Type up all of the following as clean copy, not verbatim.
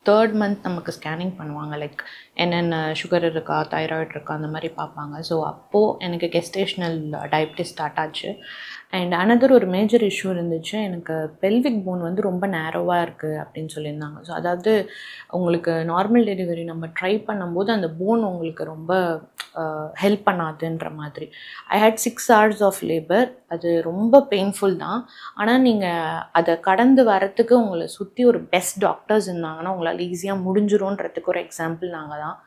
3rd month நமக்கு scanning பண்ணுவாங்க. Like என்னென்ன சுகர் இருக்கா, தைராய்டு இருக்கா அந்த மாதிரி பார்ப்பாங்க. ஸோ அப்போது எனக்கு கெஸ்டேஷ்னல் டயபிட்டிஸ் ஸ்டார்ட் ஆச்சு. அண்ட் அனதர் ஒரு மேஜர் இஷ்யூ இருந்துச்சு. எனக்கு பெல்விக் போன் வந்து ரொம்ப நேரோவாக இருக்குது அப்படின்னு சொல்லியிருந்தாங்க. ஸோ அதாவது உங்களுக்கு நார்மல் டெலிவரி நம்ம ட்ரை பண்ணும்போது அந்த போன் உங்களுக்கு ரொம்ப ஹெல்ப் பண்ணாதுன்ற மாதிரி. ஐ ஹேட் 6 hours ஆஃப் லேபர். அது ரொம்ப பெயின்ஃபுல் தான். ஆனால் நீங்கள் அதை கடந்து வரத்துக்கு உங்களை சுற்றி ஒரு பெஸ்ட் டாக்டர்ஸ் இருந்தாங்கன்னா உங்களால் ஈஸியாக முடிஞ்சிரும்ன்றதுக்கு ஒரு எக்ஸாம்பிள் நாங்கள் தான்.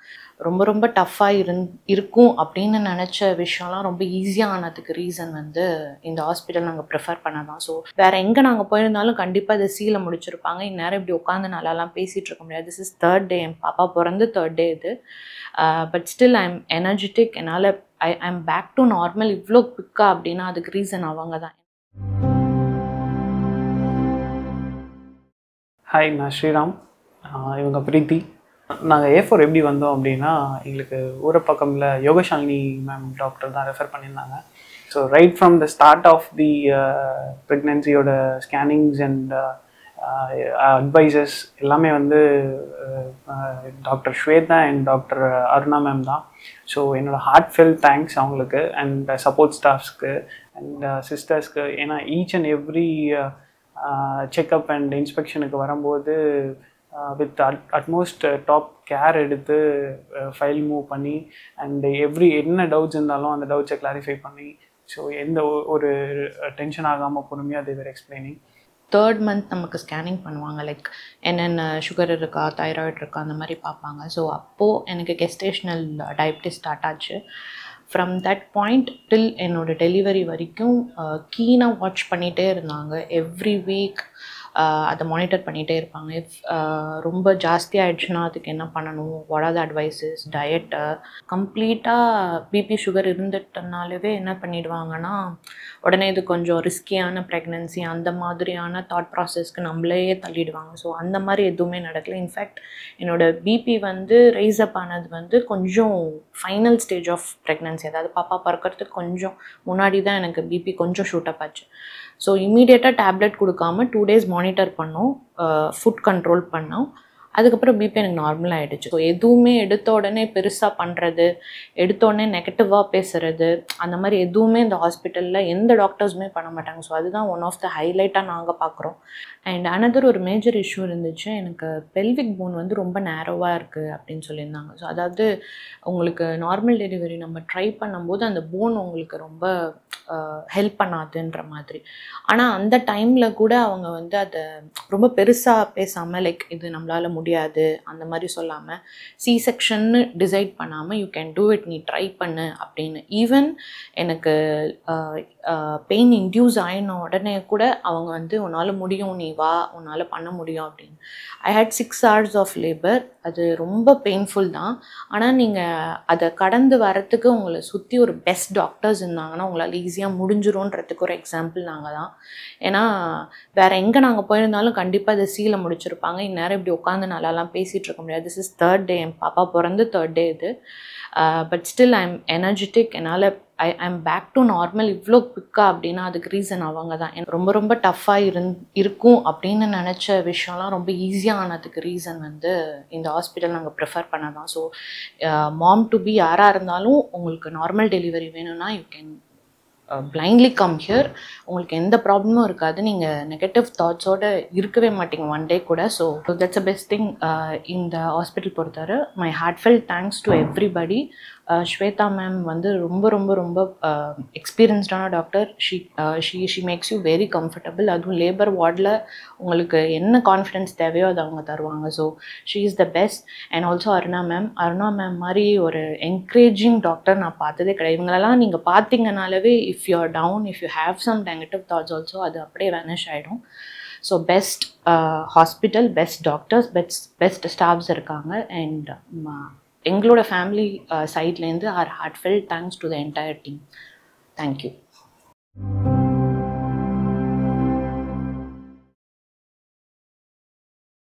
ரொம்ப ரொம்ப டஃப்பாக இருக்கும் அப்படின்னு நினச்ச விஷயம்லாம் ரொம்ப ஈஸியாக ஆனதுக்கு ரீசன் வந்து இந்த ஹாஸ்பிட்டல் நாங்கள் ப்ரிஃபர் பண்ண தான். ஸோ வேறு எங்கே நாங்கள் போயிருந்தாலும் கண்டிப்பாக இதை சீலை முடிச்சிருப்பாங்க. இந்நேரம் இப்படி உட்காந்து நல்லாலாம் பேசிகிட்டு இருக்க முடியாது. This is 3rd day. என் பாப்பா பிறந்து 3rd day இது. But still I am energetic. என்னால் I am back to normal இவ்வளோ குவிக்காக அப்படின்னா அதுக்கு ரீசன் அவங்க தான். ஹாய், நான் ஸ்ரீராம். இவங்க பிரீத்தி. நாங்கள் A4 எப்படி வந்தோம் அப்படின்னா, எங்களுக்கு ஊரப்பக்கமில் யோகசாலினி மேம் டாக்டர் தான் ரெஃபர் பண்ணியிருந்தாங்க. So right from the start of the ப்ரெக்னென்சியோட ஸ்கேனிங்ஸ் அண்ட் அட்வைசஸ் எல்லாமே வந்து doctor Swetha and doctor Aruna ma'am தான். ஸோ என்னோடய ஹார்ட் ஃபெல் தேங்க்ஸ் அவங்களுக்கு அண்ட் சப்போர்ட் ஸ்டாஃப்ஸ்க்கு அண்ட் சிஸ்டர்ஸ்க்கு. ஏன்னா each and every checkup and இன்ஸ்பெக்ஷனுக்கு வரும்போது வித் அட்மோஸ்ட் டாப் கேர் எடுத்து ஃபைல் மூவ் பண்ணி அண்ட் என்ன டவுட்ஸ் இருந்தாலும் அந்த டவுட்ஸை கிளாரிஃபை பண்ணி, ஸோ எந்த ஒரு டென்ஷன் ஆகாமல் பொறுமையாக they were explaining. 3rd month நமக்கு ஸ்கேனிங் பண்ணுவாங்க. லைக் என்னென்ன சுகர் இருக்கா, தைராய்டு இருக்கா அந்த மாதிரி பார்ப்பாங்க. ஸோ அப்போது எனக்கு கெஸ்டேஷ்னல் டயபிட்டிஸ் ஸ்டார்ட் ஆச்சு. ஃப்ரம் தட் பாயிண்ட் டில் என்னோடய டெலிவரி வரைக்கும் கீனாக வாட்ச் பண்ணிகிட்டே இருந்தாங்க. எவ்ரி வீக் அதை மானிட்டர் பண்ணிகிட்டே இருப்பாங்க. இஃப் ரொம்ப ஜாஸ்தி ஆகிடுச்சுன்னா அதுக்கு என்ன பண்ணணும், what are the advices, diet. கம்ப்ளீட்டாக பிபி சுகர் இருந்துட்டனாலவே என்ன பண்ணிடுவாங்கன்னா உடனே இது கொஞ்சம் ரிஸ்கியான ப்ரெக்னென்சி அந்த மாதிரியான தாட் ப்ராசஸ்க்கு நம்மளே தள்ளிடுவாங்க. ஸோ அந்த மாதிரி எதுவுமே நடக்கலை. இன்ஃபேக்ட் என்னோடய பிபி வந்து ரைஸ் அப் ஆனது வந்து கொஞ்சம் ஃபைனல் ஸ்டேஜ் ஆஃப் ப்ரெக்னென்சி, அதாவது பாப்பா பிறக்கிறதுக்கு கொஞ்சம் முன்னாடி தான் எனக்கு பிபி கொஞ்சம் ஷூட் அப் ஆச்சு. ஸோ இமீடியட்டாக டேப்லெட் கொடுக்காம 2 days மானிட்டர் பண்ணோம், ஃபுட் கண்ட்ரோல் பண்ணோம். அதுக்கப்புறம் பிபி எனக்கு நார்மல் ஆகிடுச்சு. ஸோ எதுவுமே எடுத்த உடனே பெருசாக பண்ணுறது, எடுத்த உடனே நெகட்டிவாக பேசுகிறது அந்த மாதிரி எதுவுமே இந்த ஹாஸ்பிட்டலில் எந்த டாக்டர்ஸுமே பண்ண மாட்டாங்க. ஸோ அதுதான் ஒன் ஆஃப் த ஹைலைட்டாக நாங்கள் பார்க்குறோம். அண்ட் அனதர் ஒரு மேஜர் இஷ்யூ இருந்துச்சு. எனக்கு பெல்விக் போன் வந்து ரொம்ப நேரோவாக இருக்குது அப்படின்னு சொல்லியிருந்தாங்க. ஸோ அதாவது உங்களுக்கு நார்மல் டெலிவரி நம்ம ட்ரை பண்ணும்போது அந்த போன் உங்களுக்கு ரொம்ப ஹெல்ப் பண்ணாதுன்ற மாதிரி. ஆனால் அந்த டைமில் கூட அவங்க வந்து அதை ரொம்ப பெருசாக பேசாமல் லைக் இது நம்மளால் முடியாது அந்த மாதிரி சொல்லாமல் சி செக்ஷன்னு டிசைட் பண்ணாமல் யூ கேன் டூ இட், நீ ட்ரை பண்ணு அப்படின்னு. ஈவன் எனக்கு பெயின் இன்டியூஸ் ஆகின உடனே கூட அவங்க வந்து உன்னால் முடியும், நீ வா, உன்னால் பண்ண முடியும் அப்படின்னு. ஐ ஹேட் 6 hours ஆஃப் லேபர். அது ரொம்ப பெயின்ஃபுல் தான். ஆனால் நீங்கள் அதை கடந்து வரத்துக்கு உங்களை சுற்றி ஒரு பெஸ்ட் டாக்டர்ஸ் இருந்தாங்கன்னா உங்களால் ஈஸியாக முடிஞ்சிரும்ன்றதுக்கு ஒரு எக்ஸாம்பிள் நாங்கள் தான். ஏன்னா வேறு எங்கே நாங்கள் போயிருந்தாலும் கண்டிப்பாக இதை சீலை முடிச்சிருப்பாங்க. இந்நேரம் இப்படி உட்காந்து நல்லாலாம் பேசிகிட்டு இருக்க முடியாது. This is 3rd day. என் பாப்பா பிறந்து 3rd day இது. But still I am energetic. என்னால் I am back to normal இவ்வளோ குவிக்காக அப்படின்னா அதுக்கு ரீசன் அவங்க தான். ரொம்ப ரொம்ப டஃப்பாக இருக்கும் அப்படின்னு நினச்ச விஷயம்லாம் ரொம்ப ஈஸியாக ஆனதுக்கு ரீசன் வந்து இந்த ஹாஸ்பிட்டல் நாங்கள் ப்ரிஃபர் பண்ண தான். ஸோ மாம் டு பி யாராக இருந்தாலும் உங்களுக்கு நார்மல் டெலிவரி வேணும்னா you can blindly come here. உங்களுக்கு எந்த ப்ராப்ளமும் இருக்காது. நீங்கள் நெகட்டிவ் தாட்ஸோடு இருக்கவே மாட்டீங்க ஒன் டே கூட. So that's a best thing இந்த ஹாஸ்பிட்டல் பொறுத்தவரை. My heartfelt thanks to everybody. Swetha ma'am வந்து ரொம்ப ரொம்ப ரொம்ப எக்ஸ்பீரியன்ஸ்டான doctor. She makes you very comfortable. அதுவும் லேபர் வார்டில் உங்களுக்கு என்ன கான்ஃபிடென்ஸ் தேவையோ அதை அவங்க தருவாங்க. So she is the best. And also Aruna ma'am மாதிரி ஒரு என்கரேஜிங் டாக்டர் நான் பார்த்ததே கிடையாது. இவங்களெல்லாம் நீங்கள் பார்த்தீங்கனாலவே if you are down, if you have some negative thoughts also அது அப்படியே வேனிஷ் ஆகிடும். So best hospital, best doctors, best staffs இருக்காங்க. அண்ட் எங்களோட ஃபேமிலி சைட்லேருந்து our heartfelt thanks to the entire team. Thank you.